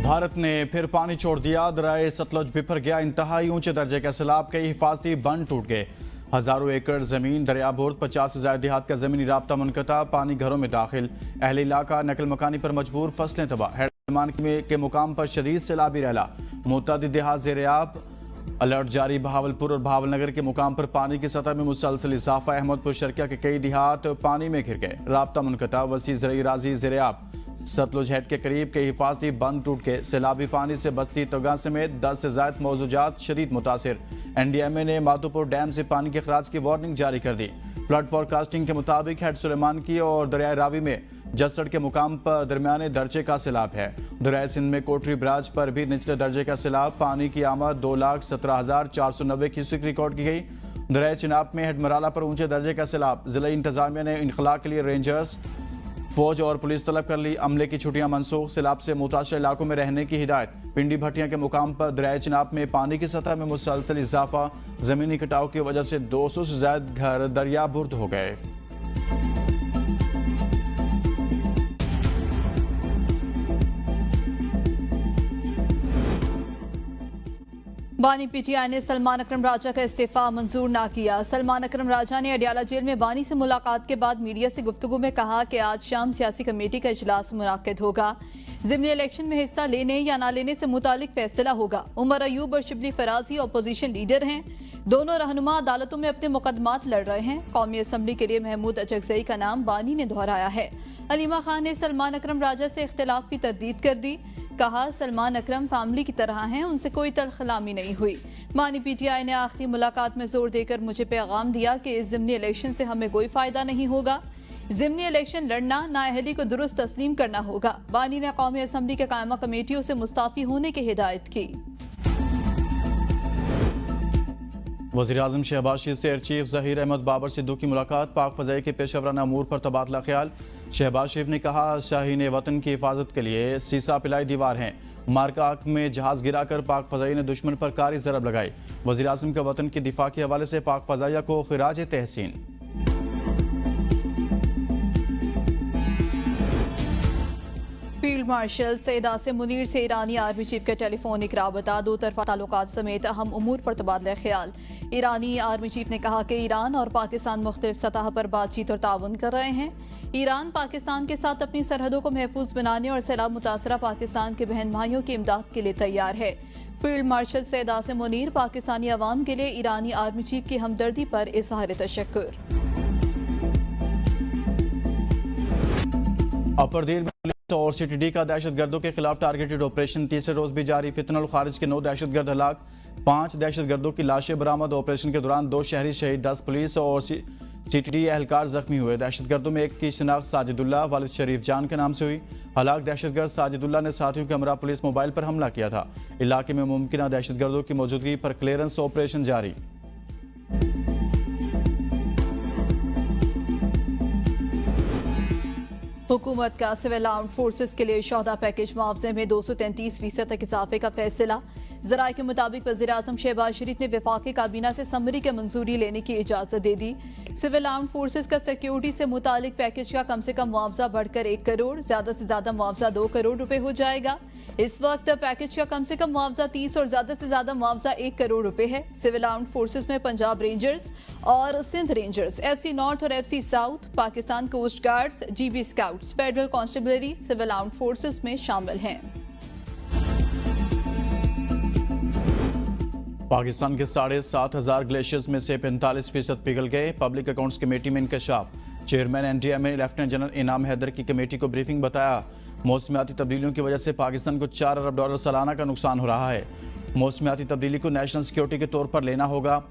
भारत ने फिर पानी छोड़ दिया। दरिया सतलुज बिफर गया। इंतहाई ऊंचे दर्जे का सैलाब, कई हिफाजती बंद टूट गए। हजारों एकड़ जमीन दरिया बोर्द, 50 से ज्यादा देहात का जमीनी राब्ता मुनक़ता, पानी घरों में दाखिल। अहले इलाका नकल मकानी पर मजबूर, फसलें तबाह। हैदराबाद के मुकाम पर शदीद सैलाबी रैला, मुतअद्दिद देहात ज़ेर-ए-आब। अलर्ट जारी। बहावलपुर और बहावलनगर के मुकाम पर पानी की सतह में मुसलसल इजाफा। अहमदपुर शर्किया के कई देहात पानी में घिर गए, राब्ता मुनक़ता। वसी ज़रई राजी ज़ेर-ए-आब। सतलुज हेड के करीब कई हिफाजती बंद टूट के सैलाबी पानी से बस्ती तोगा समेत 10 से ज्यादा मौजूदात शदीद मुतासिर। NDMA ने माधोपुर डैम से पानी के अखराज की वार्निंग जारी कर दी। फ्लड फोरकास्टिंग के मुताबिक हेड सुलेमान की और दरिया रावी में जसड़ के मुकाम पर दरमियाने दर्जे का सैलाब है। दरिया सिंध में कोटरी बराज पर भी निचले दर्जे का सैलाब। पानी की आमद 2,17,490 क्यूसेक रिकॉर्ड की गई। दरिया चिनाब में हेडमराला पर ऊंचे दर्जे का सैलाब। जिला इंतजामिया ने इनखला के लिए रेंजर्स, फौज और पुलिस तलब कर ली। अमले की छुट्टियां मनसूख। सैलाब से मुतासर इलाकों में रहने की हिदायत। पिंडी भट्टियां के मुकाम पर दरिया चिनाब में पानी की सतह में मुसलसल इजाफा। जमीनी कटाव की वजह से 200 से ज्यादा घर दरिया बुर्द हो गए। बानी PTI ने सलमान अकरम राजा का इस्तीफा मंजूर ना किया। सलमान अकरम राजा ने अडियाला जेल में बानी से मुलाकात के बाद मीडिया से गुफ्तगू में कहा कि आज शाम सियासी कमेटी का इजलास मुनाकिद होगा। ज़िमनी इलेक्शन में हिस्सा लेने या ना लेने से मुतालिक फैसला होगा। उमर अयूब और शिबली फराजी अपोजिशन लीडर हैं। दोनों रहनुमा अदालतों में अपने मुकदमात लड़ रहे हैं। कौमी असम्बली के लिए महमूद अचकजई का नाम बानी ने दोहराया है। अलीमा खान ने सलमान अकरम राजा से इख्तिलाफ की तरदीद कर दी। कहा सलमान अकरम फैमिली की तरह हैं, उनसे कोई तलखलामी नहीं हुई। बानी PTI ने आखिरी मुलाकात में जोर देकर मुझे पैगाम दिया कि इस ज़िमनी इलेक्शन से हमें कोई फायदा नहीं होगा। ज़िमनी इलेक्शन लड़ना नाअहली को दुरुस्त तस्लीम करना होगा। बानी ने कौमी असम्बली के कायमा कमेटियों से मुस्ताफी होने की हिदायत की। वज़ीर-ए-आज़म शहबाज शरीफ से एयर चीफ ज़हीर अहमद बाबर सिद्दू की मुलाकात। पाक फ़ज़ाई के पेशेवराना अमूर पर तबादला ख्याल। शहबाज शरीफ ने कहा शाहीन वतन की हिफाजत के लिए सीसा पिलाई दीवार हैं। मार्काक में जहाज गिराकर पाक फ़ज़ाई ने दुश्मन पर कारी ज़रब लगाई। वज़ीर-ए-आज़म के वतन के दिफा के हवाले से पाक फ़ज़ाइया को खिराज तहसीन। फील्ड मार्शल सैयद आसिम मुनीर से ईरानी आर्मी चीफ का टेलीफोनिक राबता। दो तरफा ताल्लुकात समेत अहम उमूर पर तबादला ख्याल। ईरानी आर्मी चीफ ने कहा कि ईरान और पाकिस्तान मुख्तलिफ सतह पर बातचीत और ताउन कर रहे हैं। ईरान पाकिस्तान के साथ अपनी सरहदों को महफूज बनाने और सैलाब मुतासरा पाकिस्तान के बहन भाइयों की इमदाद के लिए तैयार है। फील्ड मार्शल सैयद आसिम मुनीर पाकिस्तानी अवाम के लिए ईरानी आर्मी चीफ की हमदर्दी पर इज़हार तशक्कुर। अपर दीर में पुलिस और CTD का दहशतगर्दों के खिलाफ टारगेटेड ऑपरेशन तीसरे रोज भी जारी। फितनुल खारिज के 9 दहशतगर्द हलाक, 5 दहशतगर्दों की लाशें बरामद। ऑपरेशन के दौरान 2 शहरी शहीद, 10 पुलिस और CTD एहलकार जख्मी हुए। दहशतगर्दों में एक की शिनाख्त साजिदुल्लाह वालिद शरीफ जान के नाम से हुई। हलाक दहशतगर्द साजिदुल्लाह ने साथियों के हमरा पुलिस मोबाइल पर हमला किया था। इलाके में मुमकिन दहशतगर्दों की मौजूदगी पर क्लियरेंस ऑपरेशन जारी। हुकूमत का सिविल आर्म्ड फोर्सेस के लिए शोहदा पैकेज मुआवजे में 233% तक इजाफे का फैसला। ज़राए के मुताबिक वज़ीर-ए-आज़म शहबाज शरीफ ने वफाकी काबीना से समरी की मंजूरी लेने की इजाज़त दे दी। सिविल आर्म्ड फोर्सेस का सिक्योरिटी से मुतालिक पैकेज का कम से कम मुआवजा बढ़कर 1 करोड़, ज़्यादा से ज़्यादा मुआवजा 2 करोड़ रुपए हो जाएगा। इस वक्त पैकेज का कम से कम मुआवजा 30 और ज़्यादा से ज़्यादा मुआवजा 1 करोड़ रुपए है। सिविल आर्म्ड फोर्सेस में पंजाब रेंजर्स और सिंध रेंजर्स, FC नॉर्थ और FC South, Pakistan Coast Guards, GB Scouts, Federal Constabulary Civil Armed Forces में शामिल हैं। पाकिस्तान के 7,500 ग्लेशियर्स में से 45% पिघल गए। पब्लिक अकाउंट्स कमेटी में इंकशाफ। चेयरमैन NDMA लेफ्टिनेंट जनरल इनाम हैदर की कमेटी को ब्रीफिंग बताया। मौसमियाती तब्दीलियों की वजह से पाकिस्तान को $4 अरब सालाना का नुकसान हो रहा है। मौसमियाती तब्दीली को नेशनल सिक्योरिटी के तौर पर लेना होगा।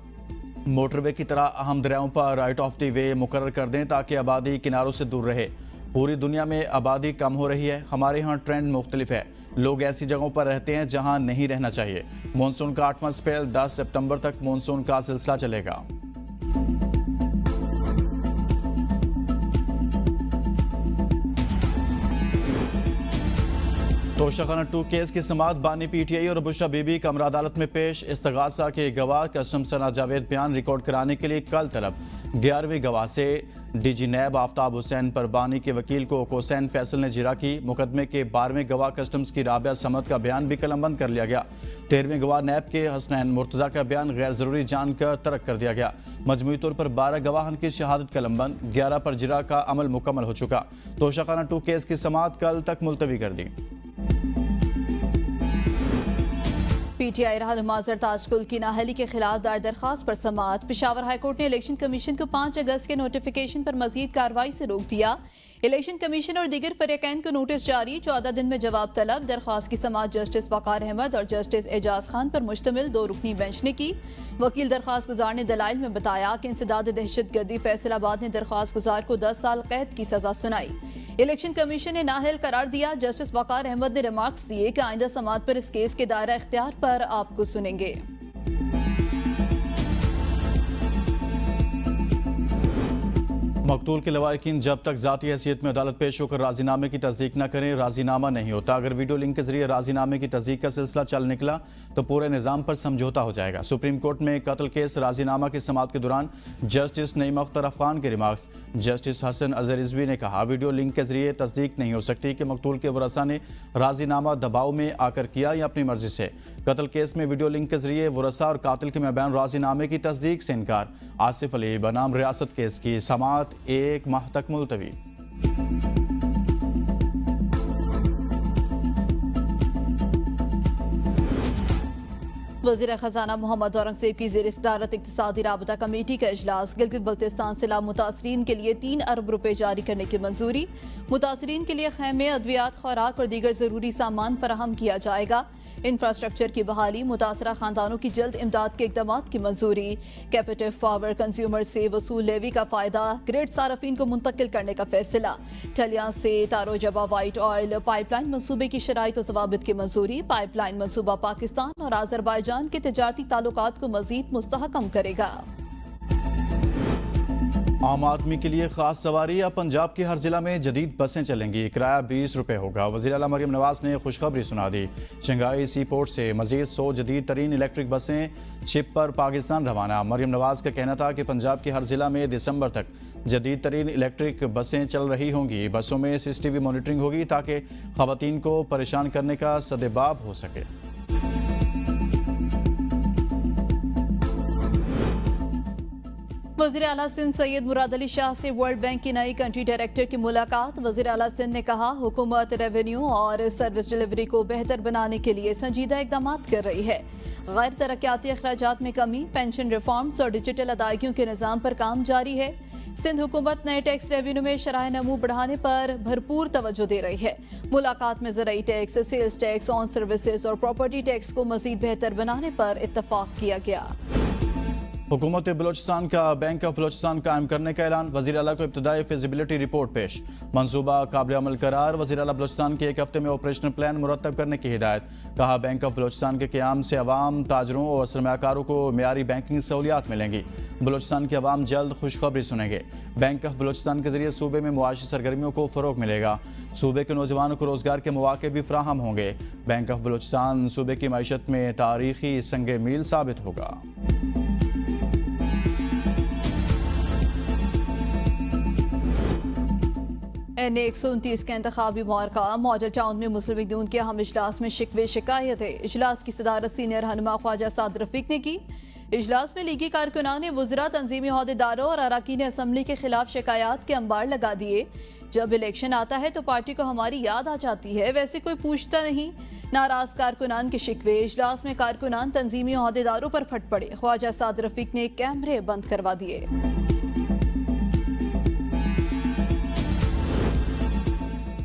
मोटरवे की तरह अहम दरियाओं पर राइट ऑफ द वे मुकर्रर कर दें ताकि आबादी किनारों से दूर रहे। पूरी दुनिया में आबादी कम हो रही है, हमारे यहाँ ट्रेंड मुख्तलिफ है। लोग ऐसी जगहों पर रहते हैं जहाँ नहीं रहना चाहिए। मानसून का 8वां स्पेल 10 सितंबर तक मानसून का सिलसिला चलेगा। तोशाखाना 2 केस की समाअत बानी पीटीआई और बुशरा बीबी कमरा अदालत में पेश। इस्तगासा के गवाह कस्टम सना जावेद बयान रिकॉर्ड कराने के लिए कल तलब। 11वें गवाह से डीजी नैब आफ्ताब हुसैन पर बानी के वकील को कोसैन फैसल ने जिरा की। मुकदमे के 12वें गवाह कस्टम्स की राबिया समद का बयान भी कलमबंद कर लिया गया। 13वें गवाह नैब के हसनैन मुर्तजा का बयान गैर जरूरी जानकर तर्क कर दिया गया। मजमूई तौर पर 12 गवाहन की शहादत कलमबंद, 11 पर जिरा का अमल मुकम्मल हो चुका। तोशाखाना 2 केस की समाअत कल तक मुलतवी कर दी। पीटीआई रहनुमा जरताज कुल की नाअहली के खिलाफ दायर दरखास्त पर समाअत। पेशावर हाईकोर्ट ने इलेक्शन कमीशन को 5 अगस्त के नोटिफिकेशन पर मजीद कार्रवाई से रोक दिया। इलेक्शन कमीशन और दीगर फरीकैन को नोटिस जारी, 14 दिन में जवाब तलब। दरख्वास्त की समाअत जस्टिस वकार अहमद और जस्टिस एजाज खान पर मुश्तमिल 2 रुकनी बेंच ने की। वकील दरख्वास्त गुजार ने दलाइल में बताया कि इंसदाद दहशत गर्दी फैसलाबाद ने दरख्वास्त गुजार को 10 साल कैद की सजा सुनाई। इलेक्शन कमीशन ने नाअहल करार दिया। जस्टिस वकार अहमद ने रिमार्क्स दिए कि आइंदा समाअत पर इस केस के दायरा इख्तियार पर आपको सुनेंगे। मकतूल के लवाहिकीन जब तक जाती हैसियत में अदालत पेश होकर राजीनामे की तस्दीक न करें, राजीनामा नहीं होता। अगर वीडियो लिंक के जरिए राजीनामे की तस्दीक का सिलसिला चल निकला तो पूरे निज़ाम पर समझौता हो जाएगा। सुप्रीम कोर्ट में कत्ल केस राजीनामा की समाअत के दौरान जस्टिस नईम अख्तर अफगान के रिमार्क्स। जस्टिस हसन अजहर रिजवी ने कहा, वीडियो लिंक के जरिए तस्दीक नहीं हो सकती कि मकतूल के वरसा ने राजीनामा दबाव में आकर किया या अपनी मर्जी से। कत्ल केस में वीडियो लिंक के जरिए वरसा और कातिल के मबैन राजीनामे की तस्दीक से इनकार। आसिफ अली बनाम रियासत केस की समाअत 1 माह तक मुलतवी। वज़ीर खजाना मोहम्मद औरंगजेब की ज़ेर सदारत इक़्तिसादी राबता कमेटी का इजलास। गिलगित बल्तिस्तान से लामुतासरीन के लिए 3 अरब रुपए जारी करने की मंजूरी। मुतासरीन के लिए खैमे, अद्वियात, खुराक और दीगर ज़रूरी सामान फराहम किया जाएगा। इंफ्रास्ट्रक्चर की बहाली, मुतासरा खानदानों की जल्द इमदाद के इक़दाम की मंजूरी। कैपेटिव पावर कंज्यूमर से वसूल लेवी का फ़ायदा ग्रेड सारफीन को मुंतकिल करने का फैसला। टलियां से तारोजबा वाइट ऑयल पाइपलाइन मनसूबे की शराइत और ज़वाबित की मंजूरी। पाइपलाइन मनसूबा पाकिस्तान और आज़रबाईजान के तिजारती ताल्लुकात को मज़ीद मुस्तहकम करेगा। आम आदमी के लिए खास सवारी। अब पंजाब के हर जिला में जदीद बसें चलेंगी, किराया 20 रुपए होगा। वज़ीर आला मरियम नवाज ने खुशखबरी सुना दी। शंघाई सी पोर्ट से मजीद 100 जदीद तरीन इलेक्ट्रिक बसें शिप पर पाकिस्तान रवाना। मरियम नवाज का कहना था कि पंजाब के हर जिला में दिसंबर तक जदीद तरीन इलेक्ट्रिक बसें चल रही होंगी। बसों में CCTV मॉनिटरिंग होगी ताकि खवातीन को परेशान करने का सदेबाब हो सके। वज़ीर आला सिंध सैयद मुराद अली शाह से वर्ल्ड बैंक की नई कंट्री डायरेक्टर की मुलाकात। वज़ीर आला सिंध ने कहा, हुकूमत रेवेन्यू और सर्विस डिलीवरी को बेहतर बनाने के लिए संजीदा इक़दाम कर रही है। गैर तरक्याती अखराजात में कमी, पेंशन रिफॉर्म्स और डिजिटल अदायगियों के निज़ाम पर काम जारी है। सिंध हुकूमत नए टैक्स रेवेन्यू में शराह नमू बढ़ाने पर भरपूर तवज्जो दे रही है। मुलाकात में ज़राई tax, sales tax, on services और प्रॉपर्टी टैक्स को मज़ीद बेहतर बनाने पर इत्तफाक किया गया। हुकूमत बलोचिस्तान का बैंक ऑफ बलोचिस्तान कायम करने का ऐलान। वज़ीर आला को इब्तदाई फिजिबिलिटी रिपोर्ट पेश। मंसूबा काबिल अमल करार। वज़ीर आला बलोचिस्तान के 1 हफ्ते में ऑपरेशनल प्लान मुरतब करने की हिदायत। कहा, बैंक ऑफ बलोचिस्तान के क़याम से अवाम, ताजरों और सरमायाकारों को मेयारी बैंकिंग सहूलियात मिलेंगी। बलोचिस्तान के अवाम जल्द खुशखबरी सुनेंगे। बैंक ऑफ बलोचिस्तान के जरिए सूबे में मुआशी सरगर्मियों को फ़रोग मिलेगा। सूबे के नौजवानों को रोजगार के मौके भी फराहम होंगे। बैंक ऑफ बलोचिस्तान सूबे की मईशत में तारीखी संग मील साबित होगा। NA 129 का इंतखाबी मार्का। मॉडल टाउन में मुस्लिम लीग नून के अहम इजलास में शिकवे शिकायतें। इजलास की सदारत सीनियर रहनुमा ख्वाजा साद रफीक ने की। इजलास में लीगी कारकुनान ने वज़रा, तंजीमी अहदेदारों और अरकान असम्बली के खिलाफ शिकायत के अंबार लगा दिए। जब इलेक्शन आता है तो पार्टी को हमारी याद आ जाती है, वैसे कोई पूछता नहीं। नाराज कारकुनान के शिकवे। इजलास में कारकुनान तंजीमी अहदेदारों पर फट पड़े। ख्वाजा साद रफीक ने कैमरे बंद करवा दिए।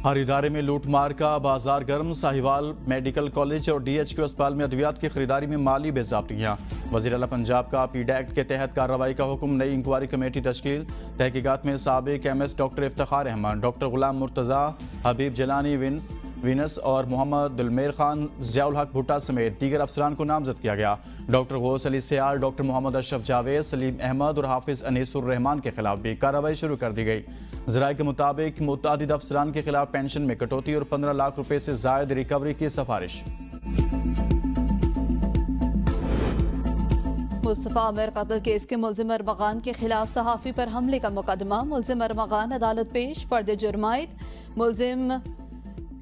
हर इदारे में लूट मार का बाजार गर्म। साहिवाल मेडिकल कॉलेज और DHQ अस्पताल में अद्वियात की खरीदारी में माली बेज़ाब्तियाँ। वज़ीर आला पंजाब का PID एक्ट के तहत कार्रवाई का हुक्म। नई इंक्वायरी कमेटी तश्कील। तहकीकात में साबिक MS doctor Iftikhar Ahmad, doctor Ghulam Murtaza, Habib Jalani विनस और मोहम्मद दुलमेर खान, ज़ियाउल हक भुट्टा समेत दीगर अफसरान को नामजद किया गया। डॉक्टर गौस अली सियाल, डॉक्टर मोहम्मद अशरफ जावेद, सलीम अहमद और हाफिज अनीसुर रहमान के खिलाफ भी कार्रवाई शुरू कर दी गई। ज़राए के मुताबिक मुतादिद अफसरान के खिलाफ पेंशन में कटौती और 15 लाख रुपए से जायद रिकवरी की सिफारिश। मुस्तफा अमीर कत्ल केस के मुल्जिम अरमगान के खिलाफ सहाफ़ी पर हमले का मुकदमा। मुल्जिम अरमगान अदालत पेश, फर्द जुर्मायद मुल्जिम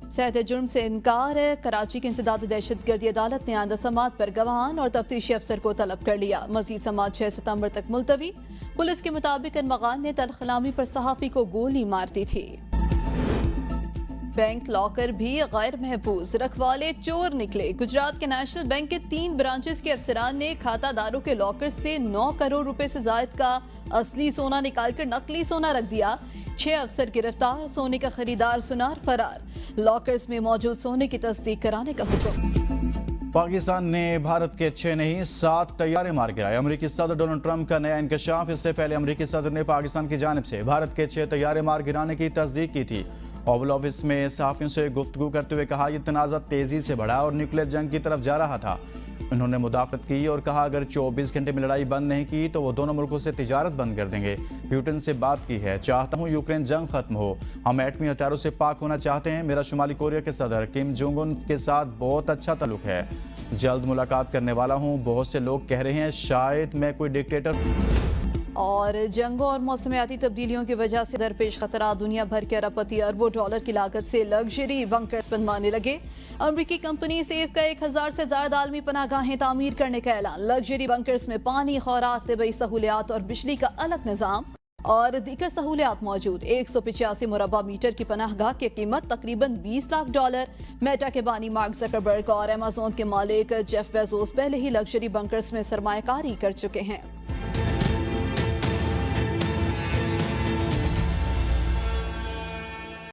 सहत जुर्म से इनकार। कराची की इंसदाद दहशत गर्दी अदालत ने आंदा समात पर गवाहान और तफ्तीशी अफसर को तलब कर लिया। मजीद समात 6 सितंबर तक मुलतवी। पुलिस के मुताबिक अरमगान ने तलखलामी पर सहाफ़ी को गोली मार दी थी। बैंक लॉकर भी गैर महफूज, रखवाले चोर निकले। गुजरात के नेशनल बैंक के 3 ब्रांचेस के अफसरान ने खातादारों के लॉकर से 9 करोड़ रुपए से जायद का असली सोना निकालकर नकली सोना रख दिया। 6 अफसर गिरफ्तार, सोने का खरीदार सुनार फरार। लॉकर्स में मौजूद सोने की तस्दीक कराने का हुक्म। पाकिस्तान ने भारत के 6 नहीं 7 तैयारे मार गिराए। अमेरिकी सदर डोनाल्ड ट्रंप का नया इंकशाफ। इससे पहले अमेरिकी सदर ने पाकिस्तान की जानिब से भारत के 6 तैयारे मार गिराने की तस्दीक की थी। ओवल ऑफिस में सहाफियों से गुफ्तगू करते हुए कहा, यह तनाज़ा तेजी से बढ़ा और न्यूक्लियर जंग की तरफ जा रहा था। उन्होंने मुदाखलत की और कहा, अगर 24 घंटे में लड़ाई बंद नहीं की तो वो दोनों मुल्कों से तिजारत बंद कर देंगे। पुतिन से बात की है, चाहता हूँ यूक्रेन जंग खत्म हो। हम एटमी हथियारों से पाक होना चाहते हैं। मेरा शुमाली कोरिया के सदर किम जोंग उन के साथ बहुत अच्छा ताल्लुक है। जल्द मुलाकात करने वाला हूँ। बहुत से लोग कह रहे हैं शायद मैं कोई डिक्टेटर। और जंगों और मौसमियाती तब्दीलियों की वजह से दरपेश खतरा, दुनिया भर के अरबपति अरबों डॉलर की लागत से लग्जरी बंकर्स बनवाने लगे। अमरीकी कंपनी सेफ का 1000 से ज्यादा आलमी पनाहगाहें तामीर करने का ऐलान। लग्जरी बंकर्स में पानी, खुराक, तिबई सहूलियात और बिजली का अलग निज़ाम और दीगर सहूलियात मौजूद। 185 मुरबा मीटर की पनाहगाह की कीमत तकरीबन $20 लाख। मेटा के बानी मार्क जकरबर्ग और अमेज़न के मालिक जेफ बेजोस पहले ही लग्जरी बंकर्स में सरमायाकारी कर चुके हैं।